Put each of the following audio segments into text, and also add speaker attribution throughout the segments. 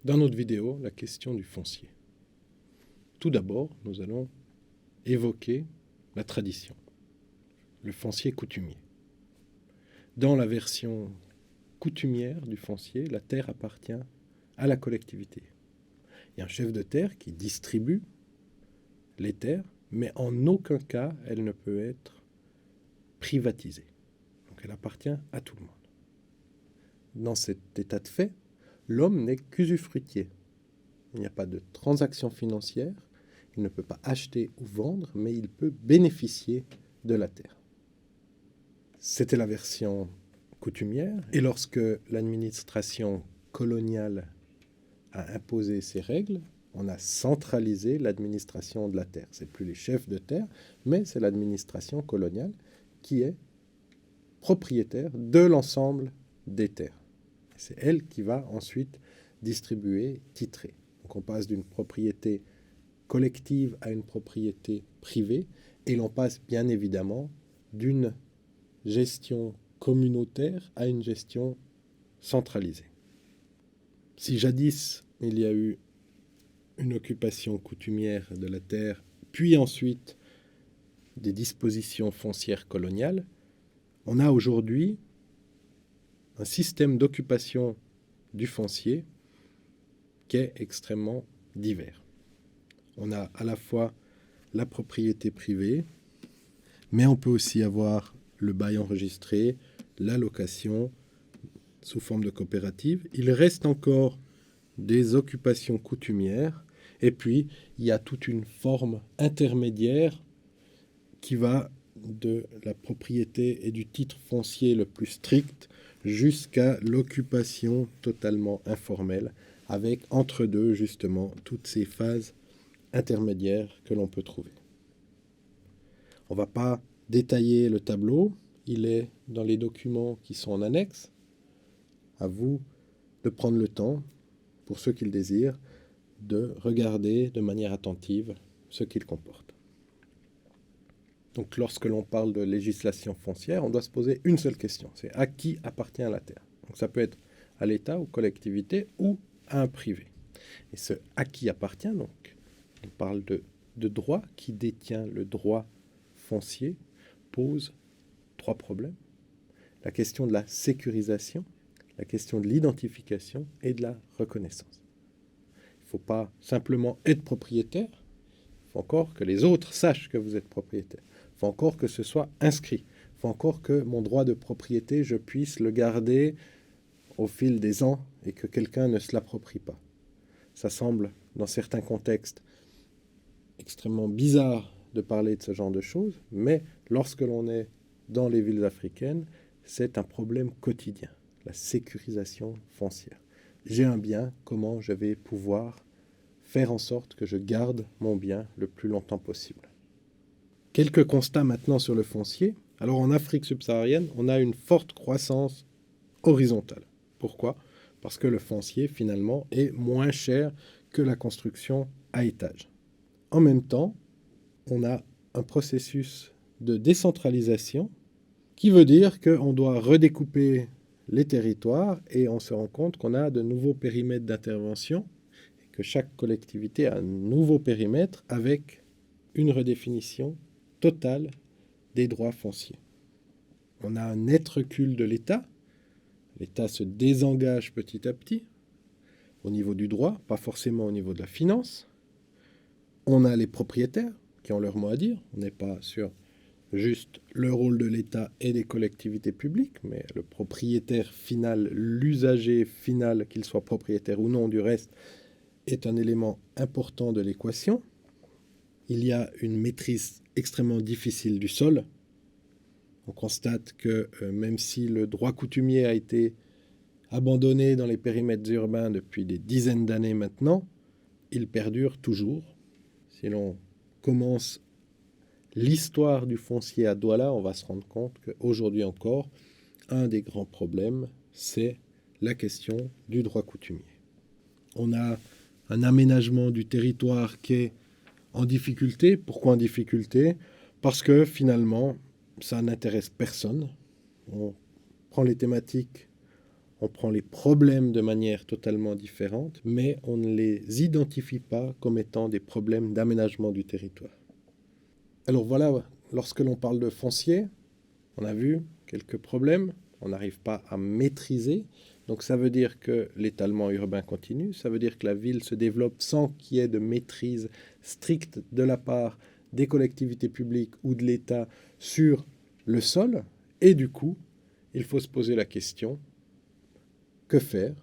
Speaker 1: Dans notre vidéo, la question du foncier. Tout d'abord, nous allons évoquer la tradition, le foncier coutumier. Dans la version coutumière du foncier, la terre appartient à la collectivité. Il y a un chef de terre qui distribue les terres, mais en aucun cas elle ne peut être privatisée. Donc elle appartient à tout le monde. Dans cet état de fait, l'homme n'est qu'usufruitier. Il n'y a pas de transaction financière, il ne peut pas acheter ou vendre, mais il peut bénéficier de la terre. C'était la version coutumière, et lorsque l'administration coloniale a imposé ces règles, on a centralisé l'administration de la terre. Ce n'est plus les chefs de terre, mais c'est l'administration coloniale qui est propriétaire de l'ensemble des terres. C'est elle qui va ensuite distribuer, titrer. Donc on passe d'une propriété collective à une propriété privée, et l'on passe bien évidemment d'une gestion communautaire à une gestion centralisée. Si jadis il y a eu une occupation coutumière de la terre, puis ensuite des dispositions foncières coloniales, on a aujourd'hui un système d'occupation du foncier qui est extrêmement divers. On a à la fois la propriété privée, mais on peut aussi avoir le bail enregistré, la location sous forme de coopérative. Il reste encore des occupations coutumières, et puis il y a toute une forme intermédiaire qui va de la propriété et du titre foncier le plus strict jusqu'à l'occupation totalement informelle, avec entre deux justement toutes ces phases intermédiaires que l'on peut trouver. On ne va pas détailler le tableau, il est dans les documents qui sont en annexe. À vous de prendre le temps, pour ceux qui le désirent, de regarder de manière attentive ce qu'il comporte. Donc lorsque l'on parle de législation foncière, on doit se poser une seule question, c'est à qui appartient la terre. Donc ça peut être à l'État, aux collectivités ou à un privé. Et ce à qui appartient, donc, on parle de droit, qui détient le droit foncier, pose trois problèmes. La question de la sécurisation, la question de l'identification et de la reconnaissance. Il ne faut pas simplement être propriétaire, il faut encore que les autres sachent que vous êtes propriétaire. Il faut encore que ce soit inscrit. Il faut encore que mon droit de propriété, je puisse le garder au fil des ans et que quelqu'un ne se l'approprie pas. Ça semble, dans certains contextes, extrêmement bizarre de parler de ce genre de choses, mais lorsque l'on est dans les villes africaines, c'est un problème quotidien, la sécurisation foncière. J'ai un bien, comment je vais pouvoir faire en sorte que je garde mon bien le plus longtemps possible. Quelques constats maintenant sur le foncier. Alors en Afrique subsaharienne, on a une forte croissance horizontale. Pourquoi ? Parce que le foncier, finalement, est moins cher que la construction à étage. En même temps, on a un processus de décentralisation qui veut dire qu'on doit redécouper les territoires et on se rend compte qu'on a de nouveaux périmètres d'intervention et que chaque collectivité a un nouveau périmètre avec une redéfinition totale des droits fonciers. On a un net recul de l'État. L'État se désengage petit à petit au niveau du droit, pas forcément au niveau de la finance. On a les propriétaires qui ont leur mot à dire. On n'est pas sur juste le rôle de l'État et des collectivités publiques, mais le propriétaire final, l'usager final, qu'il soit propriétaire ou non du reste, est un élément important de l'équation. Il y a une maîtrise extrêmement difficile du sol. On constate que même si le droit coutumier a été abandonné dans les périmètres urbains depuis des dizaines d'années maintenant, il perdure toujours. Si l'on commence l'histoire du foncier à Douala, on va se rendre compte qu'aujourd'hui encore, un des grands problèmes, c'est la question du droit coutumier. On a un aménagement du territoire qui est en difficulté. Pourquoi en difficulté ? Parce que finalement, ça n'intéresse personne. On prend les thématiques, on prend les problèmes de manière totalement différente, mais on ne les identifie pas comme étant des problèmes d'aménagement du territoire. Alors voilà, lorsque l'on parle de foncier, on a vu quelques problèmes, on n'arrive pas à maîtriser. Donc ça veut dire que l'étalement urbain continue, ça veut dire que la ville se développe sans qu'il y ait de maîtrise stricte de la part des collectivités publiques ou de l'État sur le sol. Et du coup, il faut se poser la question, que faire?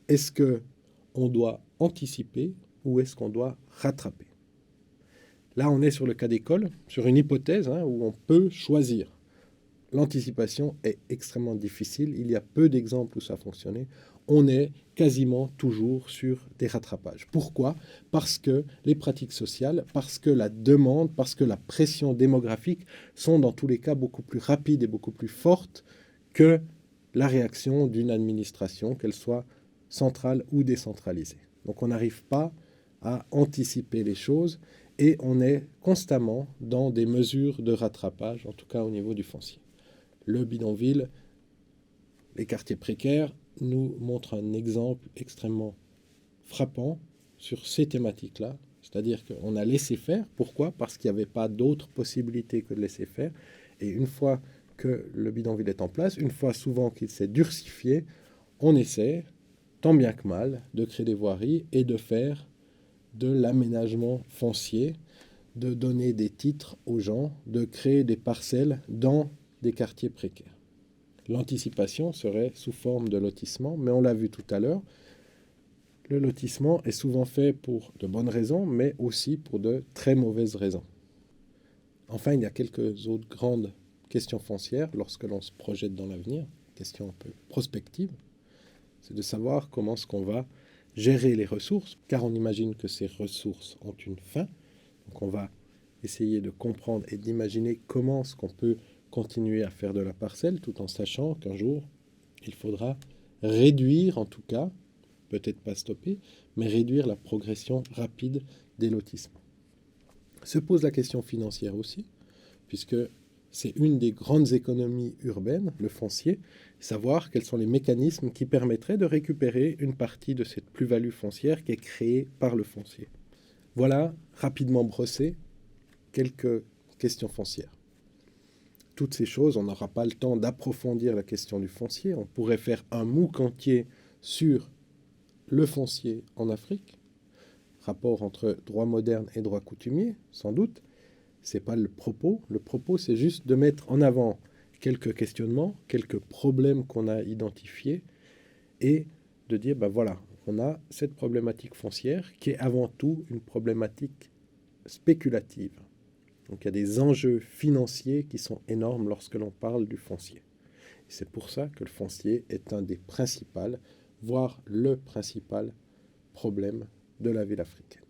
Speaker 1: Est-ce qu'on doit anticiper ou est-ce qu'on doit rattraper? Là, on est sur le cas d'école, sur une hypothèse où on peut choisir. L'anticipation est extrêmement difficile. Il y a peu d'exemples où ça a fonctionné. On est quasiment toujours sur des rattrapages. Pourquoi? Parce que les pratiques sociales, parce que la demande, parce que la pression démographique sont dans tous les cas beaucoup plus rapides et beaucoup plus fortes que la réaction d'une administration, qu'elle soit centrale ou décentralisée. Donc on n'arrive pas à anticiper les choses et on est constamment dans des mesures de rattrapage, en tout cas au niveau du foncier. Le bidonville, les quartiers précaires, nous montrent un exemple extrêmement frappant sur ces thématiques-là. C'est-à-dire qu'on a laissé faire. Pourquoi? Parce qu'il n'y avait pas d'autre possibilité que de laisser faire. Et une fois que le bidonville est en place, une fois souvent qu'il s'est durcifié, on essaie, tant bien que mal, de créer des voiries et de faire de l'aménagement foncier, de donner des titres aux gens, de créer des parcelles dans des quartiers précaires. L'anticipation serait sous forme de lotissement, mais on l'a vu tout à l'heure, le lotissement est souvent fait pour de bonnes raisons, mais aussi pour de très mauvaises raisons. Enfin, il y a quelques autres grandes questions foncières lorsque l'on se projette dans l'avenir, questions un peu prospectives, c'est de savoir comment est-ce qu'on va gérer les ressources, car on imagine que ces ressources ont une fin. Donc on va essayer de comprendre et d'imaginer comment est-ce qu'on peut continuer à faire de la parcelle tout en sachant qu'un jour, il faudra réduire en tout cas, peut-être pas stopper, mais réduire la progression rapide des lotissements. Se pose la question financière aussi, puisque c'est une des grandes économies urbaines, le foncier, savoir quels sont les mécanismes qui permettraient de récupérer une partie de cette plus-value foncière qui est créée par le foncier. Voilà, rapidement brossé, quelques questions foncières. Toutes ces choses, on n'aura pas le temps d'approfondir la question du foncier. On pourrait faire un MOOC entier sur le foncier en Afrique, rapport entre droit moderne et droit coutumier, sans doute. Ce n'est pas le propos. Le propos, c'est juste de mettre en avant quelques questionnements, quelques problèmes qu'on a identifiés et de dire, ben voilà, on a cette problématique foncière qui est avant tout une problématique spéculative. Donc il y a des enjeux financiers qui sont énormes lorsque l'on parle du foncier. C'est pour ça que le foncier est un des principaux, voire le principal problème de la ville africaine.